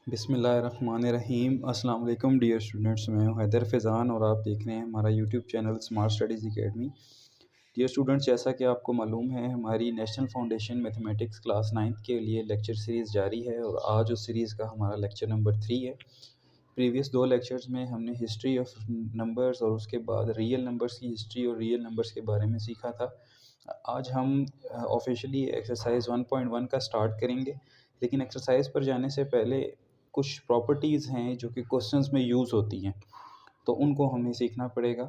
बिस्मिल्लाहिर्रहमानिर्रहीम। अस्सलाम वालेकुम डियर स्टूडेंट्स, मैं हूं हैदर फैज़ान और आप देख रहे हैं हमारा YouTube channel smart studies academy. Dear students, जैसा कि आपको मालूम है, हमारी national foundation mathematics class 9th के लिए लेक्चर सीरीज़ जारी है और आज उस सीरीज़ का हमारा लेक्चर नंबर 3 है। प्रीवियस 2 लेक्चर्स में हमने हिस्ट्री ऑफ नंबर्स और उसके बाद रियल नंबर्स की हिस्ट्री और रियल नंबर्स के बारे में सीखा था। आज हम ऑफिशियली एक्सरसाइज 1.1 का स्टार्ट करेंगे, लेकिन एक्सरसाइज पर जाने से पहले कुछ प्रॉपर्टीज़ हैं जो कि क्वेश्चंस में यूज़ होती हैं, तो उनको हमें सीखना पड़ेगा।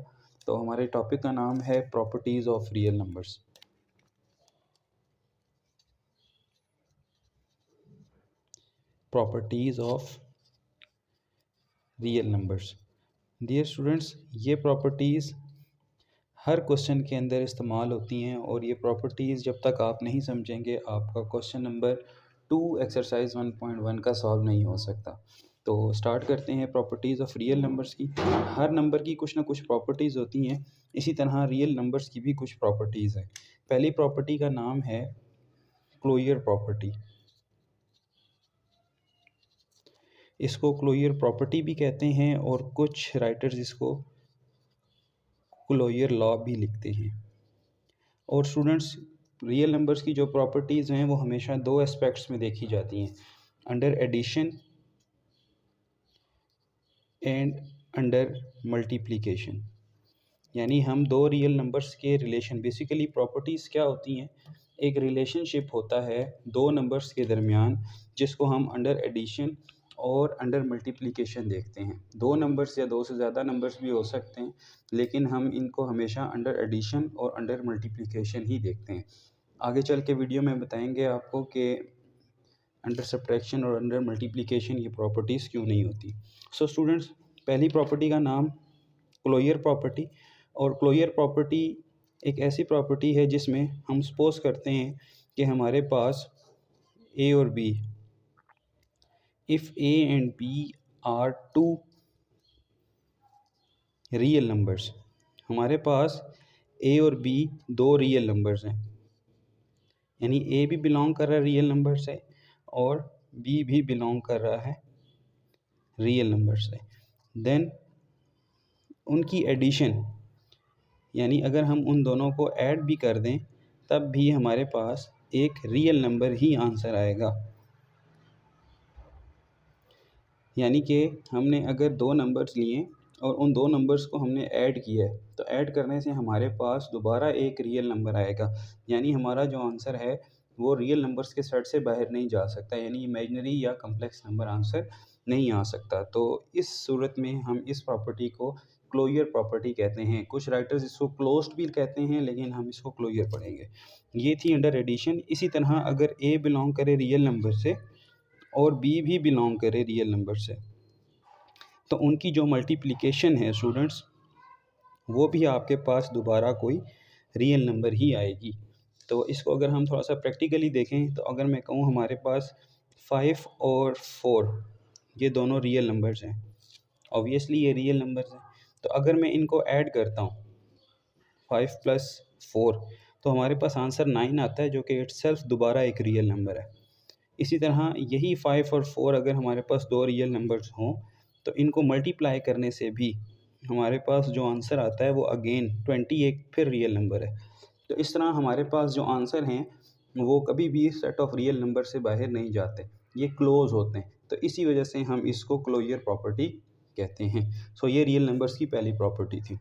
तो हमारे टॉपिक का नाम है properties of real numbers. Properties of real numbers. Dear students, ये प्रॉपर्टीज़ हर क्वेश्चन के अंदर इस्तेमाल होती हैं और ये प्रॉपर्टीज़ जब तक आप नहीं समझेंगे आपका क्वेश्चन नंबर 2 एक्सरसाइज 1.1 का सॉल्व नहीं हो सकता। तो स्टार्ट करते हैं प्रॉपर्टीज़ ऑफ रियल नंबर्स की। हर नंबर की कुछ ना कुछ प्रॉपर्टीज़ होती हैं, इसी तरह रियल नंबर्स की भी कुछ प्रॉपर्टीज़ हैं। पहली प्रॉपर्टी का नाम है क्लोजर प्रॉपर्टी। इसको क्लोजर प्रॉपर्टी भी कहते हैं और कुछ राइटर्स इसको क्लोजर लॉ भी लिखते हैं। और स्टूडेंट्स, रियल नंबर्स की जो प्रॉपर्टीज़ हैं वो हमेशा दो एस्पेक्ट्स में देखी जाती हैं, under addition and under multiplication. यानी हम दो रियल नंबर्स के रिलेशन, बेसिकली प्रॉपर्टीज़ क्या होती हैं, एक रिलेशनशिप होता है दो नंबर्स के दरमियान जिसको हम अंडर एडिशन और अंडर मल्टीप्लिकेशन देखते हैं। दो नंबर्स या दो से ज़्यादा नंबर्स भी हो सकते हैं, लेकिन हम इनको हमेशा अंडर एडिशन और अंडर मल्टीप्लिकेशन ही देखते हैं। आगे चल के वीडियो में बताएंगे आपको कि अंडर सब्ट्रैक्शन और अंडर मल्टीप्लिकेशन ये प्रॉपर्टीज़ क्यों नहीं होती। सो स्टूडेंट्स, पहली प्रॉपर्टी का नाम क्लोजर प्रॉपर्टी। और क्लोजर प्रॉपर्टी एक ऐसी प्रॉपर्टी है जिसमें हम सपोज करते हैं कि हमारे पास ए और B, if A and B are two real numbers, हमारे पास ए और बी दो रियल नंबर्स हैं, यानी ए भी बिलोंग कर रहा है रियल नंबर से और बी भी बिलोंग कर रहा है रियल नंबर से। देन उनकी एडिशन, यानी अगर हम उन दोनों को ऐड भी कर दें तब भी हमारे पास एक रियल नंबर ही आंसर आएगा। यानी कि हमने अगर दो नंबर्स लिए और उन दो नंबर्स को हमने ऐड किया है, तो ऐड करने से हमारे पास दोबारा एक रियल नंबर आएगा। यानी हमारा जो आंसर है वो रियल नंबर्स के सेट से बाहर नहीं जा सकता, यानी इमेजिनरी या कम्प्लेक्स नंबर आंसर नहीं आ सकता। तो इस सूरत में हम इस प्रॉपर्टी को क्लोजर प्रॉपर्टी कहते हैं। कुछ राइटर्स इसको क्लोज्ड भी कहते हैं, लेकिन हम इसको क्लोजर पढ़ेंगे। ये थी अंडर एडिशन। इसी तरह अगर ए बिलोंग करे रियल नंबर से और बी भी बिलोंग करे रियल नंबर से, तो उनकी जो मल्टीप्लिकेशन है स्टूडेंट्स, वो भी आपके पास दोबारा कोई रियल नंबर ही आएगी। तो इसको अगर हम थोड़ा सा प्रैक्टिकली देखें, तो अगर मैं कहूँ हमारे पास 5 और 4 ये दोनों रियल नंबर्स हैं, ऑब्वियसली ये रियल नंबर्स हैं। तो अगर मैं इनको ऐड करता हूँ 5 + 4, तो हमारे पास आंसर 9 आता है, जो कि इटसेल्फ दोबारा एक रियल नंबर है। इसी तरह यही 5 और 4 अगर हमारे पास दो रियल नंबर्स हों, तो इनको मल्टीप्लाई करने से भी हमारे पास जो आंसर आता है वो अगेन 20 एक फिर रियल नंबर है। तो इस तरह हमारे पास जो आंसर हैं वो कभी भी सेट ऑफ रियल नंबर से बाहर नहीं जाते, ये क्लोज होते हैं। तो इसी वजह से हम इसको क्लोजर प्रॉपर्टी कहते हैं। सो ये रियल नंबर्स की पहली प्रॉपर्टी थी।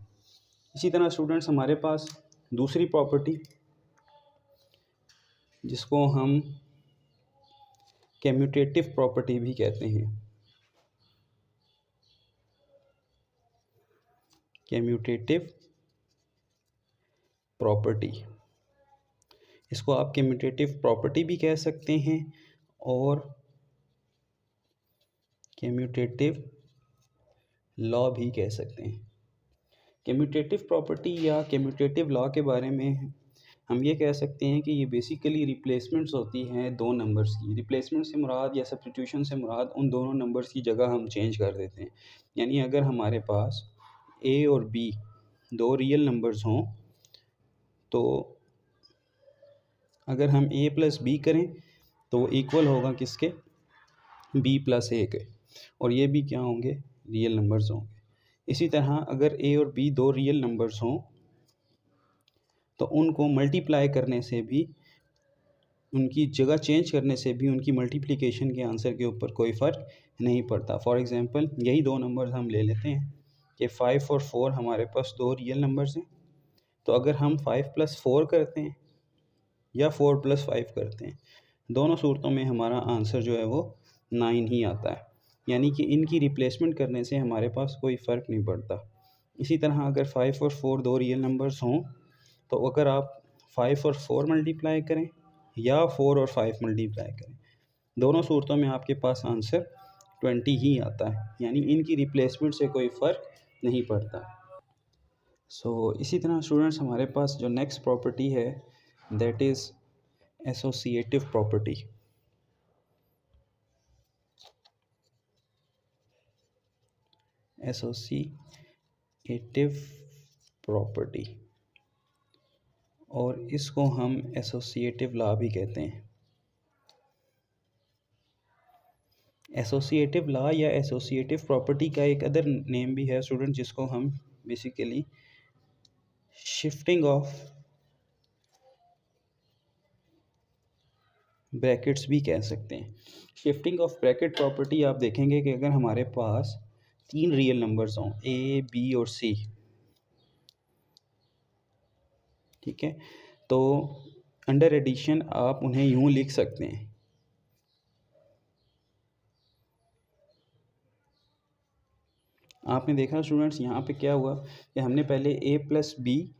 इसी तरह स्टूडेंट्स, हमारे पास दूसरी प्रॉपर्टी जिसको हम कम्यूटेटिव प्रॉपर्टी भी कहते हैं, कम्यूटेटिव प्रॉपर्टी, इसको आप कम्यूटेटिव प्रॉपर्टी भी कह सकते हैं और कम्यूटेटिव लॉ भी कह सकते हैं। कम्यूटेटिव प्रॉपर्टी या कम्यूटेटिव लॉ के बारे में हम ये कह सकते हैं कि ये बेसिकली रिप्लेसमेंट्स होती हैं दो नंबर्स की। रिप्लेसमेंट से मुराद या सब्स्टिट्यूशन से मुराद उन दोनों नंबर्स की जगह हम चेंज कर देते हैं। यानी अगर हमारे पास ए और बी दो रियल नंबर्स हों, तो अगर हम a + b करें तो वो इक्वल होगा किसके, बी प्लस ए के, और ये भी क्या होंगे, रियल नंबर्स होंगे। इसी तरह अगर ए और बी दो रियल नंबर्स हों तो उनको मल्टीप्लाई करने से भी, उनकी जगह चेंज करने से भी उनकी मल्टीप्लिकेशन के आंसर के ऊपर कोई फ़र्क नहीं पड़ता। फॉर एग्ज़ाम्पल यही दो नंबर्स हम ले लेते हैं कि 5 और 4 हमारे पास दो रियल नंबर्स हैं। तो अगर हम 5 + 4 करते हैं या 4 + 5 करते हैं, दोनों सूरतों में हमारा आंसर जो है वो 9 ही आता है। यानी कि इनकी रिप्लेसमेंट करने से हमारे पास कोई फ़र्क नहीं पड़ता। इसी तरह अगर 5 और 4 दो रियल नंबर्स हों तो अगर आप 5 और 4 मल्टीप्लाई करें या 4 और 5 मल्टीप्लाई करें, दोनों सूरतों में आपके पास आंसर 20 ही आता है। यानी इनकी रिप्लेसमेंट से कोई फ़र्क नहीं पड़ता। इसी तरह स्टूडेंट्स हमारे पास जो नेक्स्ट प्रॉपर्टी है that is associative property. Associative property, और इसको हम एसोसिएटिव लॉ भी कहते हैं। एसोसिएटिव लॉ या एसोसिएटिव प्रॉपर्टी का एक अदर नेम भी है स्टूडेंट, जिसको हम बेसिकली शिफ्टिंग ऑफ ब्रैकेट्स भी कह सकते हैं। शिफ्टिंग ऑफ ब्रैकेट प्रॉपर्टी आप देखेंगे कि अगर हमारे पास तीन रियल नंबर्स हों ए, बी और सी, ठीक है, तो अंडर एडिशन आप उन्हें यूं लिख सकते हैं, आपने देखा स्टूडेंट्स यहाँ पे क्या हुआ कि हमने पहले ए प्लस बी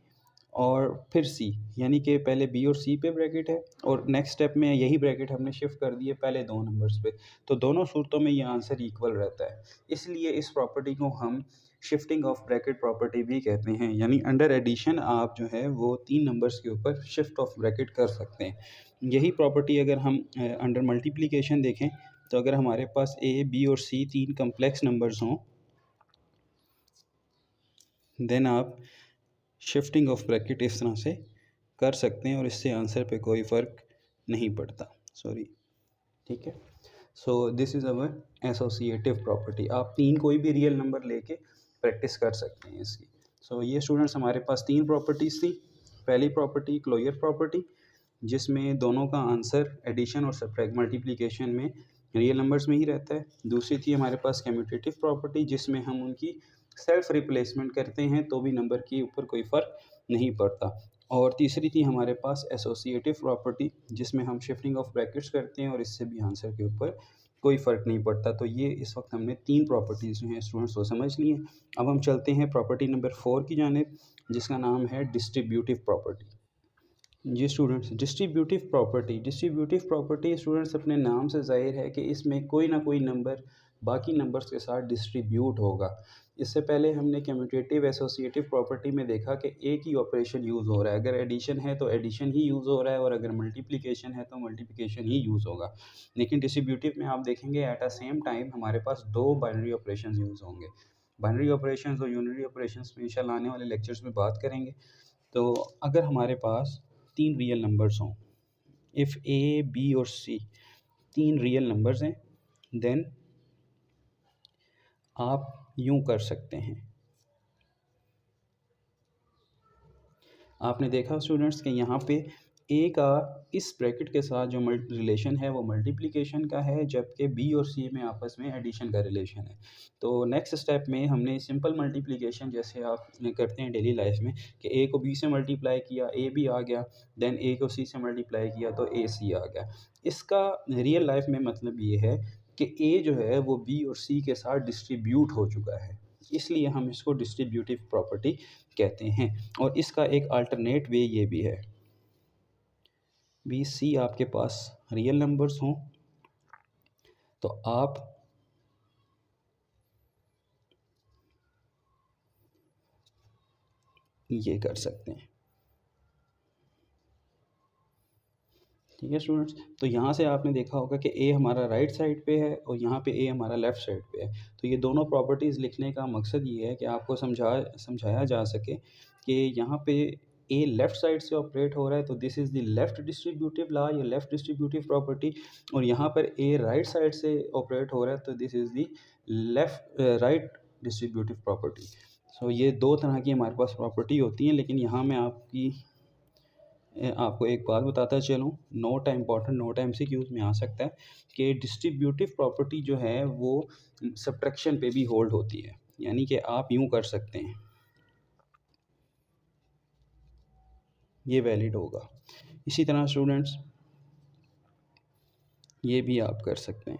और फिर सी, यानी कि पहले बी और सी पे ब्रैकेट है और नेक्स्ट स्टेप में यही ब्रैकेट हमने शिफ्ट कर दिए पहले दो नंबर्स पे, तो दोनों सूरतों में ये आंसर इक्वल रहता है। इसलिए इस प्रॉपर्टी को हम शिफ्टिंग ऑफ ब्रैकेट प्रॉपर्टी भी कहते हैं। यानी अंडर एडिशन आप जो है वो तीन नंबर्स के ऊपर शिफ्ट ऑफ ब्रैकेट कर सकते हैं। यही प्रॉपर्टी अगर हम अंडर मल्टीप्लिकेशन देखें तो अगर हमारे पास ए, बी और सी तीन कम्प्लेक्स नंबर्स हों देन आप शिफ्टिंग ऑफ ब्रैकेट इस तरह से कर सकते हैं और इससे आंसर पे कोई फ़र्क नहीं पड़ता। सॉरी, ठीक है। सो this is our associative property. आप तीन कोई भी रियल नंबर लेके प्रैक्टिस कर सकते हैं इसकी। ये स्टूडेंट्स हमारे पास तीन प्रॉपर्टीज़ थी। पहली प्रॉपर्टी क्लोजर प्रॉपर्टी, जिसमें दोनों का आंसर एडिशन और सब्ट्रैक्ट मल्टीप्लिकेशन में रियल नंबर्स में ही रहता है। दूसरी थी हमारे पास कम्यूटेटिव प्रॉपर्टी, जिसमें हम उनकी सेल्फ रिप्लेसमेंट करते हैं तो भी नंबर के ऊपर कोई फ़र्क नहीं पड़ता। और तीसरी थी हमारे पास एसोसिएटिव प्रॉपर्टी, जिसमें हम शिफ्टिंग ऑफ ब्रैकेट्स करते हैं और इससे भी आंसर के ऊपर कोई फ़र्क नहीं पड़ता। तो ये इस वक्त हमने तीन प्रॉपर्टीज़ जो हैं स्टूडेंट्स वो समझ ली हैं। अब हम चलते हैं प्रॉपर्टी नंबर 4 की जानिब, जिसका नाम है डिस्ट्रीब्यूटिव प्रॉपर्टी। जी स्टूडेंट्स, डिस्ट्रीब्यूटिव प्रॉपर्टी स्टूडेंट्स अपने नाम से ज़ाहिर है कि इसमें कोई ना कोई नंबर बाकी नंबर्स के साथ डिस्ट्रीब्यूट होगा। इससे पहले हमने कम्यूटेटिव एसोसिएटिव प्रॉपर्टी में देखा कि एक ही ऑपरेशन यूज़ हो रहा है। अगर एडिशन है तो एडिशन ही यूज़ हो रहा है और अगर मल्टीप्लिकेशन है तो मल्टीप्लिकेशन ही यूज़ होगा। लेकिन डिस्ट्रीब्यूटिव में आप देखेंगे एट अ सेम टाइम हमारे पास दो बाइनरी ऑपरेशन यूज़ होंगे। बाइनरी ऑपरेशन और यूनिटरी ऑपरेशन में इंशाल्लाह आने वाले लेक्चर्स में बात करेंगे। तो अगर हमारे पास तीन रियल नंबर्स हों, इफ़ ए, बी और सी तीन रियल नंबर्स हैं, देन आप यूं कर सकते हैं। आपने देखा स्टूडेंट्स कि यहाँ पे ए का इस ब्रैकेट के साथ जो रिलेशन है वो मल्टीप्लिकेशन का है, जबकि बी और सी में आपस में एडिशन का रिलेशन है। तो नेक्स्ट स्टेप में हमने सिंपल मल्टीप्लिकेशन जैसे आप करते हैं डेली लाइफ में कि ए को बी से मल्टीप्लाई किया, ए बी आ गया, देन ए को सी से मल्टीप्लाई किया तो ए सी आ गया। इसका रियल लाइफ में मतलब ये है कि ए जो है वो बी और सी के साथ डिस्ट्रीब्यूट हो चुका है, इसलिए हम इसको डिस्ट्रीब्यूटिव प्रॉपर्टी कहते हैं। और इसका एक अल्टरनेट वे ये भी है, बी सी आपके पास रियल नंबर्स हों तो आप ये कर सकते हैं। ठीक है स्टूडेंट्स, तो यहाँ से आपने देखा होगा कि ए हमारा राइट साइड पे है और यहाँ पे ए हमारा लेफ़्ट साइड पे है। तो ये दोनों प्रॉपर्टीज़ लिखने का मकसद ये है कि आपको समझाया जा सके कि यहाँ पे ए लेफ़्ट साइड से ऑपरेट हो रहा है तो this is the left distributive law या लेफ़्ट डिस्ट्रीब्यूटिव प्रॉपर्टी, और यहाँ पर ए राइट साइड से ऑपरेट हो रहा है तो this is the right distributive property. So ये दो तरह की हमारे पास प्रॉपर्टी होती हैं, लेकिन यहाँ मैं आपको एक बात बताता चलूँ, नोट इम्पॉर्टेंट नोट एमसीक्यूज़ में आ सकता है कि डिस्ट्रीब्यूटिव प्रॉपर्टी जो है वो सब्ट्रैक्शन पे भी होल्ड होती है, यानी कि आप यूँ कर सकते हैं, ये वैलिड होगा। इसी तरह स्टूडेंट्स ये भी आप कर सकते हैं।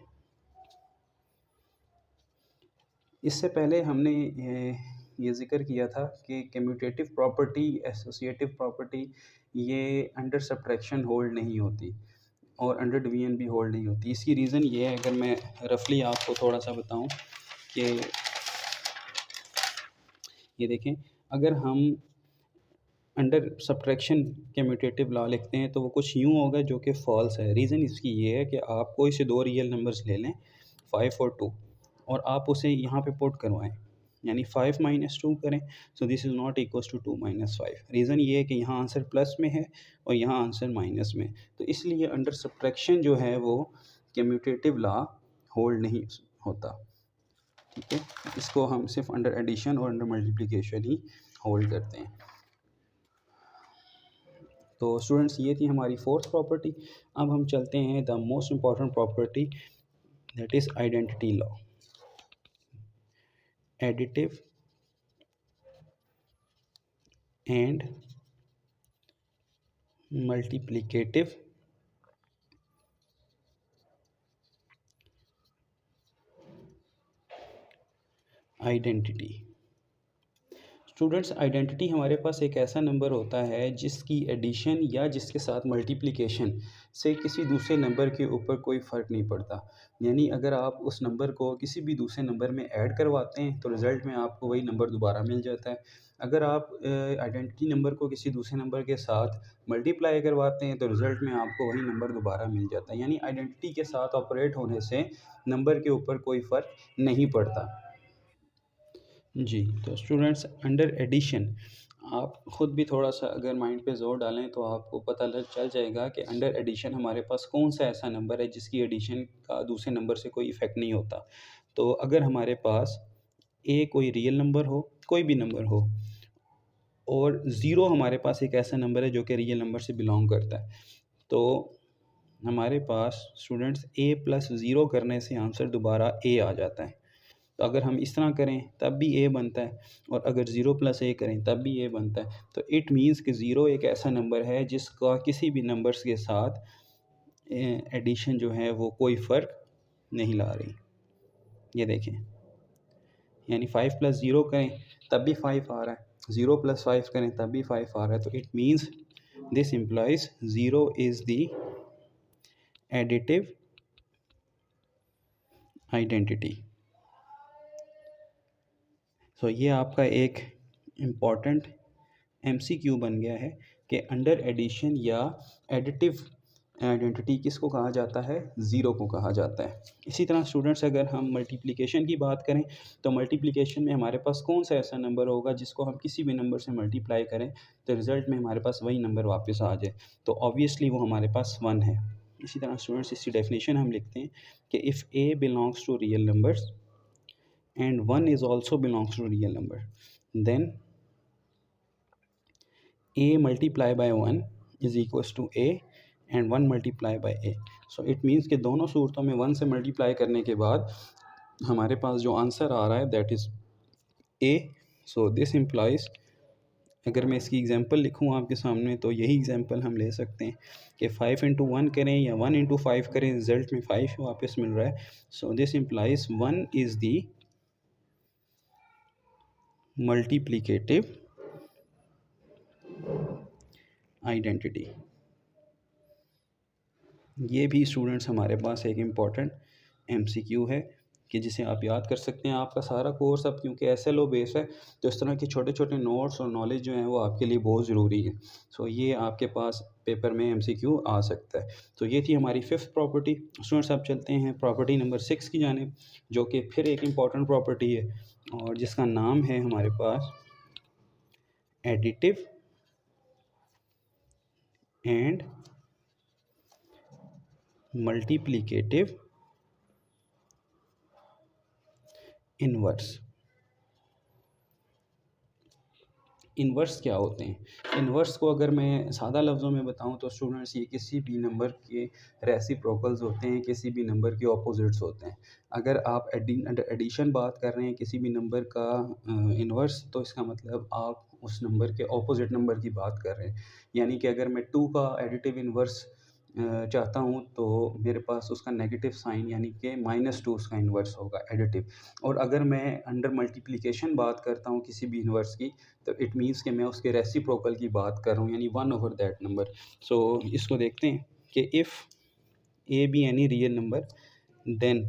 इससे पहले हमने ये ज़िक्र किया था कि कम्यूटेटिव प्रॉपर्टी, एसोसिएटिव प्रॉपर्टी ये अंडर सब्ट्रैक्शन होल्ड नहीं होती और अंडर डिवीजन भी होल्ड नहीं होती। इसकी रीज़न ये है, अगर मैं रफली आपको थोड़ा सा बताऊं कि ये देखें, अगर हम अंडर सब्ट्रैक्शन कम्यूटेटिव लॉ लिखते हैं तो वो कुछ यूँ होगा जो कि फ़ॉल्स है। रीज़न इसकी ये है कि आप कोई से दो रियल नंबर्स ले लें 5 और 2 और आप उसे यहाँ पे पुट करवाएं, यानी 5 माइनस 2 करें, so this is not equals to 2 minus 5। Reason ये है कि यहाँ आंसर प्लस में है और यहाँ आंसर माइनस में, तो इसलिए अंडर सब्ट्रैक्शन जो है वो कम्यूटेटिव लॉ होल्ड नहीं होता। ठीक है, इसको हम सिर्फ अंडर एडिशन और अंडर मल्टीप्लिकेशन ही होल्ड करते हैं। तो स्टूडेंट्स ये थी हमारी फोर्थ प्रॉपर्टी। अब हम चलते हैं the most important property, that is identity law. Additive and multiplicative identity. Students identity हमारे पास एक ऐसा नंबर होता है जिसकी एडिशन या जिसके साथ मल्टीप्लिकेशन से किसी दूसरे नंबर के ऊपर कोई फ़र्क नहीं पड़ता। यानी अगर आप उस नंबर को किसी भी दूसरे नंबर में ऐड करवाते हैं तो रिज़ल्ट में आपको वही नंबर दोबारा मिल जाता है। अगर आप आइडेंटिटी नंबर को किसी दूसरे नंबर के साथ मल्टीप्लाई करवाते हैं तो रिज़ल्ट में आपको वही नंबर दोबारा मिल जाता है। यानी आइडेंटिटी के साथ ऑपरेट होने से नंबर के ऊपर कोई फ़र्क नहीं पड़ता। जी, तो स्टूडेंट्स अंडर एडिशन आप ख़ुद भी थोड़ा सा अगर माइंड पे ज़ोर डालें तो आपको पता लग चल जाएगा कि अंडर एडिशन हमारे पास कौन सा ऐसा नंबर है जिसकी एडिशन का दूसरे नंबर से कोई इफ़ेक्ट नहीं होता। तो अगर हमारे पास कोई रियल नंबर हो, कोई भी नंबर हो, और ज़ीरो हमारे पास एक ऐसा नंबर है जो कि रियल नंबर से बिलोंग करता है, तो हमारे पास स्टूडेंट्स ए प्लस ज़ीरो करने से आंसर दोबारा ए आ जाता है। तो अगर हम इस तरह करें तब भी ए बनता है, और अगर ज़ीरो प्लस ए करें तब भी ए बनता है। तो इट मीन्स कि ज़ीरो एक ऐसा नंबर है जिसका किसी भी नंबर्स के साथ एडिशन जो है वो कोई फ़र्क नहीं ला रही। ये देखें, यानी 5 प्लस ज़ीरो करें तब भी 5 आ रहा है, 0 प्लस 5 करें तब भी 5 आ रहा है। तो it means this implies zero is the additive identity. So ये आपका एक इम्पॉर्टेंट एमसीक्यू बन गया है कि अंडर एडिशन या एडिटिव आइडेंटिटी किसको कहा जाता है, ज़ीरो को कहा जाता है। इसी तरह स्टूडेंट्स अगर हम मल्टीप्लिकेशन की बात करें तो मल्टीप्लिकेशन में हमारे पास कौन सा ऐसा नंबर होगा जिसको हम किसी भी नंबर से मल्टीप्लाई करें तो रिज़ल्ट में हमारे पास वही नंबर वापस आ जाए, तो ऑब्वियसली वो हमारे पास 1 है। इसी तरह स्टूडेंट्स इसकी डेफिनेशन हम लिखते हैं कि if A belongs to real numbers and 1 is also belongs to real number, then a multiply by 1 is equals to a and 1 multiply by a। so it means कि दोनों सूरतों में 1 से मल्टीप्लाई करने के बाद हमारे पास जो आंसर आ रहा है that is a। So this implies, अगर मैं इसकी एग्जांपल लिखूँ आपके सामने तो यही एग्जांपल हम ले सकते हैं कि 5 इंटू 1 करें या 1 इंटू 5 करें, रिजल्ट में 5 वापस मिल रहा है। So this implies 1 is the multiplicative identity. ये भी स्टूडेंट्स हमारे पास एक इम्पॉर्टेंट एमसीक्यू है कि जिसे आप याद कर सकते हैं। आपका सारा कोर्स अब क्योंकि एसएलओ बेस है तो इस तरह के छोटे छोटे नोट्स और नॉलेज जो हैं वो आपके लिए बहुत ज़रूरी है। सो ये आपके पास पेपर में एमसीक्यू आ सकता है। तो ये थी हमारी फिफ्थ प्रॉपर्टी। स्टूडेंट्स अब चलते हैं प्रॉपर्टी नंबर 6 की जानिब, जो कि फिर एक इम्पॉर्टेंट प्रॉपर्टी है और जिसका नाम है हमारे पास additive and multiplicative inverse. Inverse क्या होते हैं? इन्वर्स को अगर मैं सादा लफ्ज़ों में बताऊं तो स्टूडेंट्स, ये किसी भी नंबर के रेसिप्रोकल्स होते हैं, किसी भी नंबर के ऑपोजिट्स होते हैं। अगर आप एडिशन बात कर रहे हैं किसी भी नंबर का इन्वर्स, तो इसका मतलब आप उस नंबर के ऑपोजिट नंबर की बात कर रहे हैं। यानी कि अगर मैं 2 का एडिटिव इन्वर्स चाहता हूँ तो मेरे पास उसका नेगेटिव साइन यानी कि -2 उसका इन्वर्स होगा एडिटिव। और अगर मैं अंडर मल्टीप्लिकेशन बात करता हूँ किसी भी इन्वर्स की, तो इट मीन्स कि मैं उसके रेसिप्रोकल की बात कर रहा हूँ, यानी 1/that नंबर। सो इसको देखते हैं कि if A B any real number, then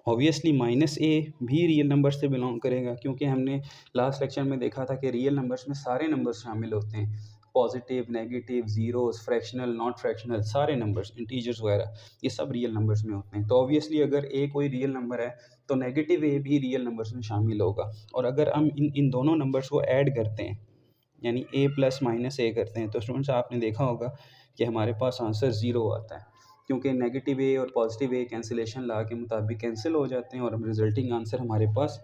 obviously -a भी रियल नंबर से बिलोंग करेगा, क्योंकि हमने लास्ट लेक्चर में देखा था कि रियल नंबर्स में सारे नंबर्स शामिल होते हैं, positive, negative, zeros, fractional, not fractional, सारे नंबर्स, इंटीजर्स वगैरह, ये सब रियल नंबर्स में होते हैं। तो ऑब्वियसली अगर ए कोई रियल नंबर है तो नेगेटिव ए भी रियल नंबर्स में शामिल होगा। और अगर हम इन दोनों नंबर्स को ऐड करते हैं, यानी a प्लस माइनस ए करते हैं, तो स्टूडेंट्स आपने देखा होगा कि हमारे पास आंसर 0 आता है, क्योंकि नेगेटिव ए और पॉजिटिव ए कैंसिलेशन लॉ के मुताबिक कैंसिल हो जाते हैं और रिजल्टिंग आंसर हमारे पास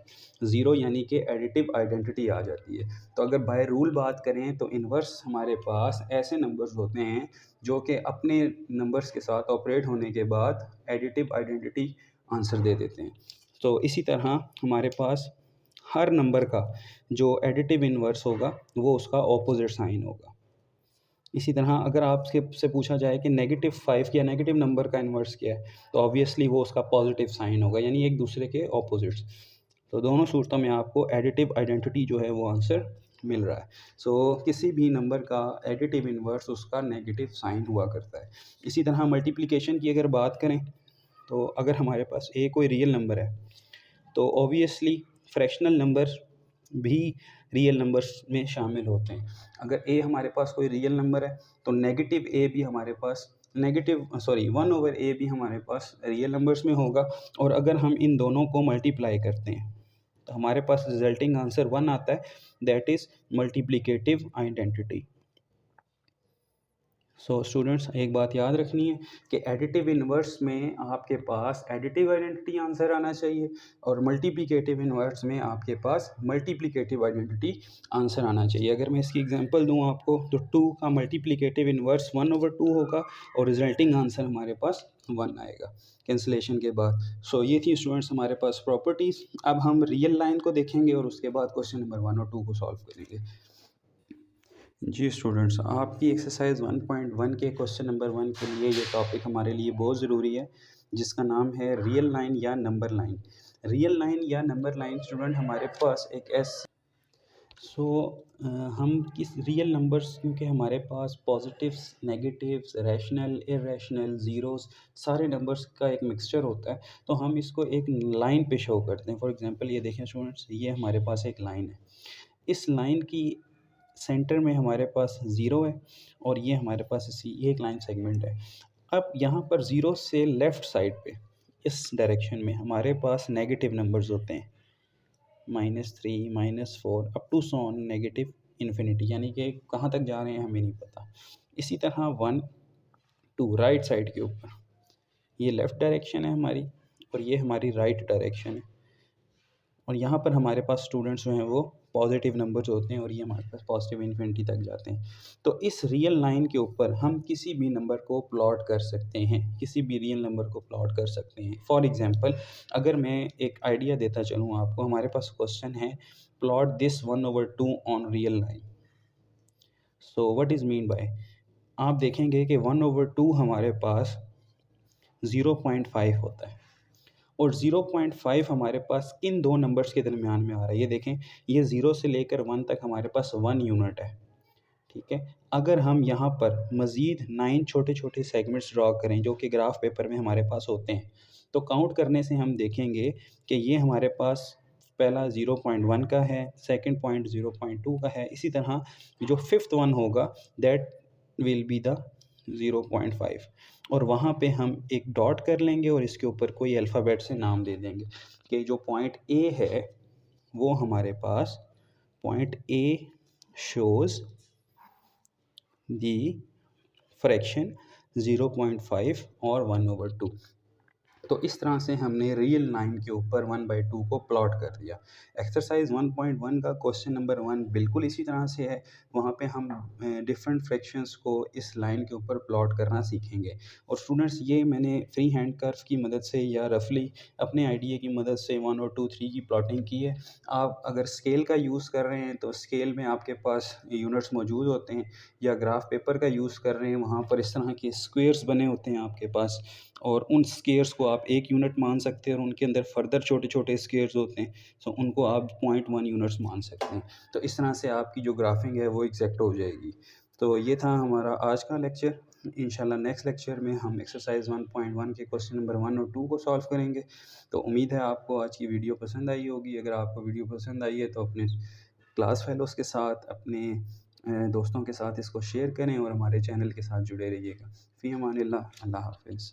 0 यानी कि एडिटिव आइडेंटिटी आ जाती है। तो अगर बाय रूल बात करें तो इन्वर्स हमारे पास ऐसे नंबर्स होते हैं जो कि अपने नंबर्स के साथ ऑपरेट होने के बाद एडिटिव आइडेंटिटी आंसर दे देते हैं। तो इसी तरह हमारे पास हर नंबर का जो एडिटिव इन्वर्स होगा वो उसका ऑपोजिट साइन होगा। इसी तरह अगर आपसे से पूछा जाए कि -5 या नेगेटिव नंबर का इन्वर्स क्या है, तो ऑब्वियसली वो उसका पॉजिटिव साइन होगा, यानी एक दूसरे के ऑपोजिट्स। तो दोनों सूरतों में आपको एडिटिव आइडेंटिटी जो है वो आंसर मिल रहा है। सो किसी भी नंबर का एडिटिव इन्वर्स उसका नेगेटिव साइन हुआ करता है। इसी तरह मल्टीप्लिकेशन की अगर बात करें, तो अगर हमारे पास ए कोई रियल नंबर है तो ऑब्वियसली फ्रैक्शनल नंबर भी रियल नंबर्स में शामिल होते हैं। अगर ए हमारे पास कोई रियल नंबर है तो नेगेटिव ए भी हमारे पास 1/a भी हमारे पास रियल नंबर्स में होगा। और अगर हम इन दोनों को मल्टीप्लाई करते हैं तो हमारे पास रिजल्टिंग आंसर 1 आता है, that is multiplicative identity. So students, एक बात याद रखनी है कि एडिटिव इन्वर्स में आपके पास एडिटिव आइडेंटिटी आंसर आना चाहिए और मल्टीप्लिकेटिव इन्वर्स में आपके पास मल्टीप्लिकेटिव आइडेंटिटी आंसर आना चाहिए। अगर मैं इसकी एग्जांपल दूं आपको, तो 2 का मल्टीप्लिकेटिव इन्वर्स 1/2 होगा और रिजल्टिंग आंसर हमारे पास 1 आएगा कैंसिलेशन के बाद। सो ये थी स्टूडेंट्स हमारे पास प्रॉपर्टीज़। अब हम रियल लाइन को देखेंगे और उसके बाद क्वेश्चन नंबर 1 और 2 को सॉल्व करेंगे। जी स्टूडेंट्स, आपकी एक्सरसाइज 1.1 के क्वेश्चन नंबर 1 के लिए ये टॉपिक हमारे लिए बहुत ज़रूरी है, जिसका नाम है रियल लाइन या नंबर लाइन। रियल लाइन या नंबर लाइन स्टूडेंट हमारे पास एक सो हम किस रियल नंबर्स, क्योंकि हमारे पास positives, negatives, rational, irrational, zeros, सारे नंबर्स का एक मिक्सचर होता है, तो हम इसको एक लाइन पे शो करते हैं। फॉर एग्जांपल ये देखें स्टूडेंट्स, ये हमारे पास एक लाइन है। इस लाइन की सेंटर में हमारे पास 0 है और ये हमारे पास ये एक लाइन सेगमेंट है। अब यहाँ पर 0 से लेफ़्ट साइड पे इस डायरेक्शन में हमारे पास नेगेटिव नंबर्स होते हैं, -3, -4 up to so on negative infinity, यानी कि कहाँ तक जा रहे हैं हमें नहीं पता। इसी तरह 1, 2 राइट साइड के ऊपर ये लेफ़्ट डायरेक्शन है हमारी और ये हमारी राइट डायरेक्शन है। और यहाँ पर हमारे पास स्टूडेंट्स जो हैं वो पॉजिटिव नंबर्स होते हैं और ये हमारे पास पॉजिटिव इन्फिनिटी तक जाते हैं। तो इस रियल लाइन के ऊपर हम किसी भी नंबर को प्लॉट कर सकते हैं, किसी भी रियल नंबर को प्लॉट कर सकते हैं। फॉर एग्जांपल, अगर मैं एक आइडिया देता चलूँ आपको, हमारे पास क्वेश्चन है plot this 1/2 on real line. So what is mean by, आप देखेंगे कि 1/2 हमारे पास 0.5 होता है और 0.5 हमारे पास किन दो नंबर्स के दरमियान में आ रहा है। ये देखें, ये 0 से लेकर 1 तक हमारे पास 1 यूनिट है, ठीक है। अगर हम यहाँ पर मज़ीद 9 छोटे छोटे सेगमेंट्स ड्रॉ करें जो कि ग्राफ पेपर में हमारे पास होते हैं, तो काउंट करने से हम देखेंगे कि ये हमारे पास पहला 0.1 का है, सेकंड पॉइंट 0.2 का है, इसी तरह जो फिफ्थ वन होगा दैट विल बी द 0.5। और वहाँ पे हम एक डॉट कर लेंगे और इसके ऊपर कोई अल्फ़ाबेट से नाम दे देंगे कि जो पॉइंट ए है वो हमारे पास point A shows the fraction 0.5 और 1/2। तो इस तरह से हमने रियल लाइन के ऊपर 1/2 को प्लॉट कर दिया। एक्सरसाइज 1.1 का क्वेश्चन नंबर 1 बिल्कुल इसी तरह से है। वहाँ पे हम डिफरेंट फ्रैक्शंस को इस लाइन के ऊपर प्लॉट करना सीखेंगे। और स्टूडेंट्स, ये मैंने फ्री हैंड कर्व की मदद से या रफली अपने आइडिया की मदद से 1 और 2, 3 की प्लॉटिंग की है। आप अगर स्केल का यूज़ कर रहे हैं तो स्केल में आपके पास यूनिट्स मौजूद होते हैं, या ग्राफ पेपर का यूज़ कर रहे हैं वहाँ पर इस तरह के स्क्वेयर्स बने होते हैं आपके पास, और उन स्केयर्स को आप 1 यूनिट मान सकते हैं और उनके अंदर फर्दर छोटे-छोटे स्केयर्स होते हैं, सो उनको आप 0.1 यूनिट्स मान सकते हैं। तो इस तरह से आपकी जो ग्राफिंग है वो एग्जैक्ट हो जाएगी। तो ये था हमारा आज का लेक्चर। इंशाल्लाह नेक्स्ट लेक्चर में हम एक्सरसाइज 1.1 के क्वेश्चन नंबर 1 और 2 को सॉल्व करेंगे। तो उम्मीद है आपको आज की वीडियो पसंद आई होगी। अगर आपको वीडियो पसंद आई है तो अपने क्लास फेलोज़ के साथ, अपने दोस्तों के साथ इसको शेयर करें और हमारे चैनल के साथ जुड़े रहिएगा। फ़ी अमानिल्लाह, अल्लाह हाफ़िज़।